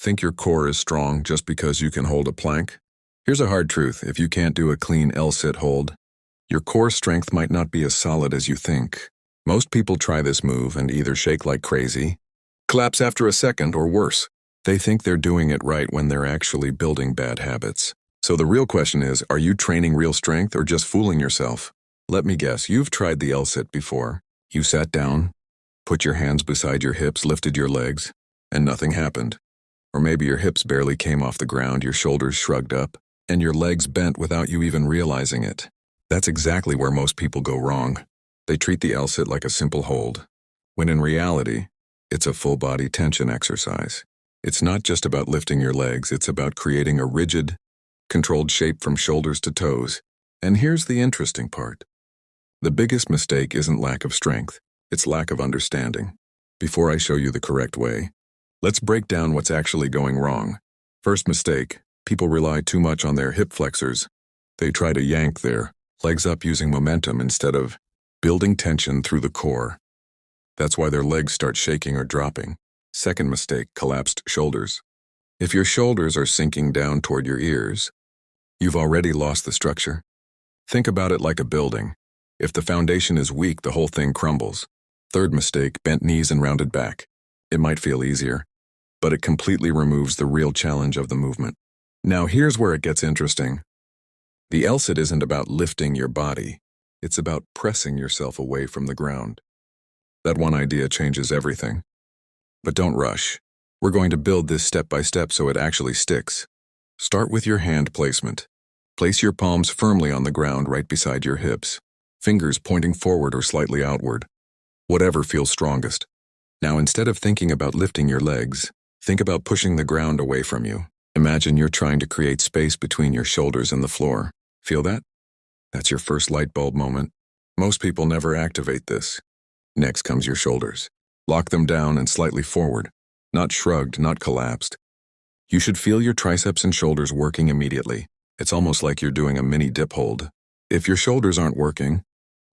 Think your core is strong just because you can hold a plank? Here's a hard truth. If you can't do a clean L-sit hold, your core strength might not be as solid as you think. Most people try this move and either shake like crazy, collapse after a second, or worse, they think they're doing it right when they're actually building bad habits. So the real question is, are you training real strength or just fooling yourself? Let me guess, you've tried the L-sit before. You sat down, put your hands beside your hips, lifted your legs, and nothing happened. Or maybe your hips barely came off the ground, your shoulders shrugged up, and your legs bent without you even realizing it. That's exactly where most people go wrong. They treat the L-sit like a simple hold, when in reality, it's a full-body tension exercise. It's not just about lifting your legs, it's about creating a rigid, controlled shape from shoulders to toes. And here's the interesting part. The biggest mistake isn't lack of strength, it's lack of understanding. Before I show you the correct way, let's break down what's actually going wrong. First mistake, people rely too much on their hip flexors. They try to yank their legs up using momentum instead of building tension through the core. That's why their legs start shaking or dropping. Second mistake, collapsed shoulders. If your shoulders are sinking down toward your ears, you've already lost the structure. Think about it like a building. If the foundation is weak, the whole thing crumbles. Third mistake, bent knees and rounded back. It might feel easier, but it completely removes the real challenge of the movement. Now here's where it gets interesting. The L-sit isn't about lifting your body. It's about pressing yourself away from the ground. That one idea changes everything. But don't rush. We're going to build this step by step so it actually sticks. Start with your hand placement. Place your palms firmly on the ground right beside your hips, fingers pointing forward or slightly outward, whatever feels strongest. Now, instead of thinking about lifting your legs, think about pushing the ground away from you. Imagine you're trying to create space between your shoulders and the floor. Feel that? That's your first light bulb moment. Most people never activate this. Next comes your shoulders. Lock them down and slightly forward, not shrugged, not collapsed. You should feel your triceps and shoulders working immediately. It's almost like you're doing a mini dip hold. If your shoulders aren't working,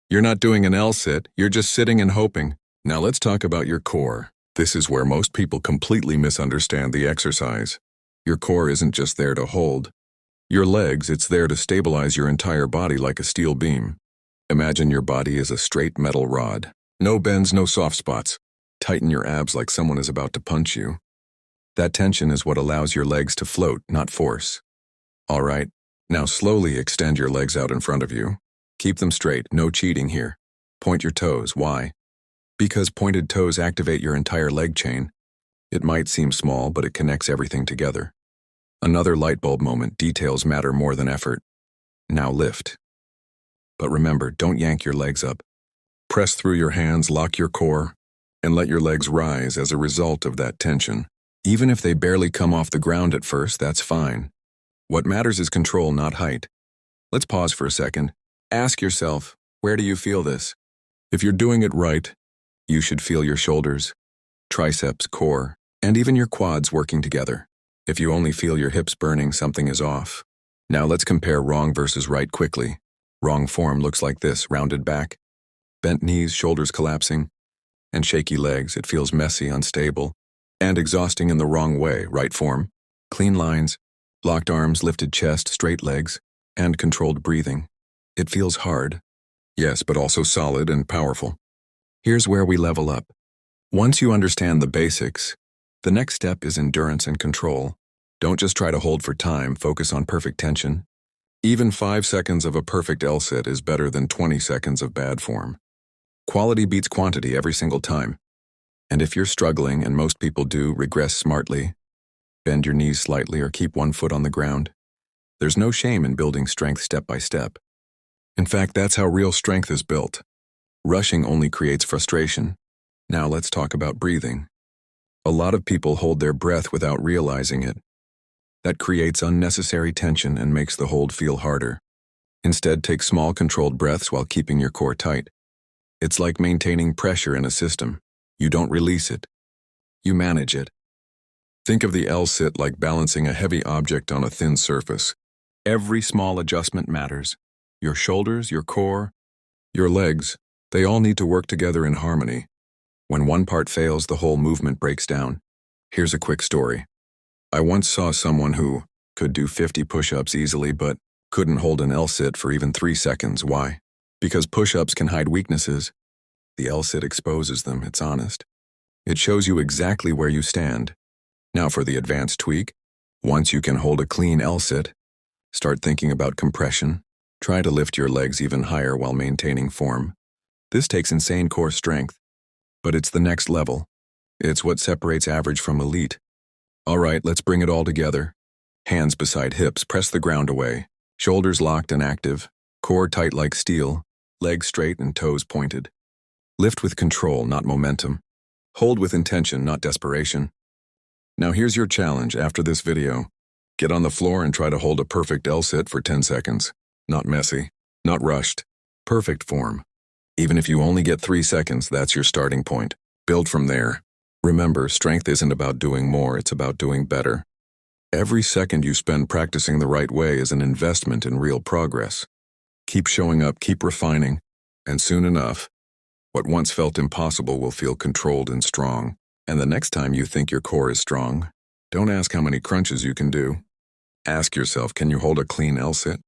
you're not doing an L-sit, you're just sitting and hoping. Now let's talk about your core. This is where most people completely misunderstand the exercise. Your core isn't just there to hold your legs, it's there to stabilize your entire body like a steel beam. Imagine your body is a straight metal rod. No bends, no soft spots. Tighten your abs like someone is about to punch you. That tension is what allows your legs to float, not force. All right, now slowly extend your legs out in front of you. Keep them straight, no cheating here. Point your toes. Why? Because pointed toes activate your entire leg chain. It might seem small, but it connects everything together. Another light bulb moment, details matter more than effort. Now lift. But remember, don't yank your legs up. Press through your hands, lock your core, and let your legs rise as a result of that tension. Even if they barely come off the ground at first, that's fine. What matters is control, not height. Let's pause for a second. Ask yourself, where do you feel this? If you're doing it right, you should feel your shoulders, triceps, core, and even your quads working together. If you only feel your hips burning, something is off. Now let's compare wrong versus right quickly. Wrong form looks like this: rounded back, bent knees, shoulders collapsing, and shaky legs. It feels messy, unstable, and exhausting in the wrong way. Right form: clean lines, locked arms, lifted chest, straight legs, and controlled breathing. It feels hard, yes, but also solid and powerful. Here's where we level up. Once you understand the basics, the next step is endurance and control. Don't just try to hold for time, focus on perfect tension. Even 5 seconds of a perfect L-sit is better than 20 seconds of bad form. Quality beats quantity every single time. And if you're struggling, and most people do, regress smartly. Bend your knees slightly or keep one foot on the ground. There's no shame in building strength step by step. In fact, that's how real strength is built. Rushing only creates frustration. Now let's talk about breathing. A lot of people hold their breath without realizing it. That creates unnecessary tension and makes the hold feel harder. Instead, take small controlled breaths while keeping your core tight. It's like maintaining pressure in a system. You don't release it. You manage it. Think of the L-sit like balancing a heavy object on a thin surface. Every small adjustment matters. Your shoulders, your core, your legs, they all need to work together in harmony. When one part fails, the whole movement breaks down. Here's a quick story. I once saw someone who could do 50 push-ups easily but couldn't hold an L-sit for even 3 seconds. Why? Because push-ups can hide weaknesses. The L-sit exposes them, it's honest. It shows you exactly where you stand. Now for the advanced tweak. Once you can hold a clean L-sit, start thinking about compression. Try to lift your legs even higher while maintaining form. This takes insane core strength, but it's the next level. It's what separates average from elite. All right, let's bring it all together. Hands beside hips, press the ground away. Shoulders locked and active. Core tight like steel. Legs straight and toes pointed. Lift with control, not momentum. Hold with intention, not desperation. Now here's your challenge after this video. Get on the floor and try to hold a perfect L-sit for 10 seconds. Not messy, not rushed. Perfect form. Even if you only get 3 seconds, that's your starting point. Build from there. Remember, strength isn't about doing more, it's about doing better. Every second you spend practicing the right way is an investment in real progress. Keep showing up, keep refining, and soon enough, what once felt impossible will feel controlled and strong. And the next time you think your core is strong, don't ask how many crunches you can do. Ask yourself, can you hold a clean L-sit?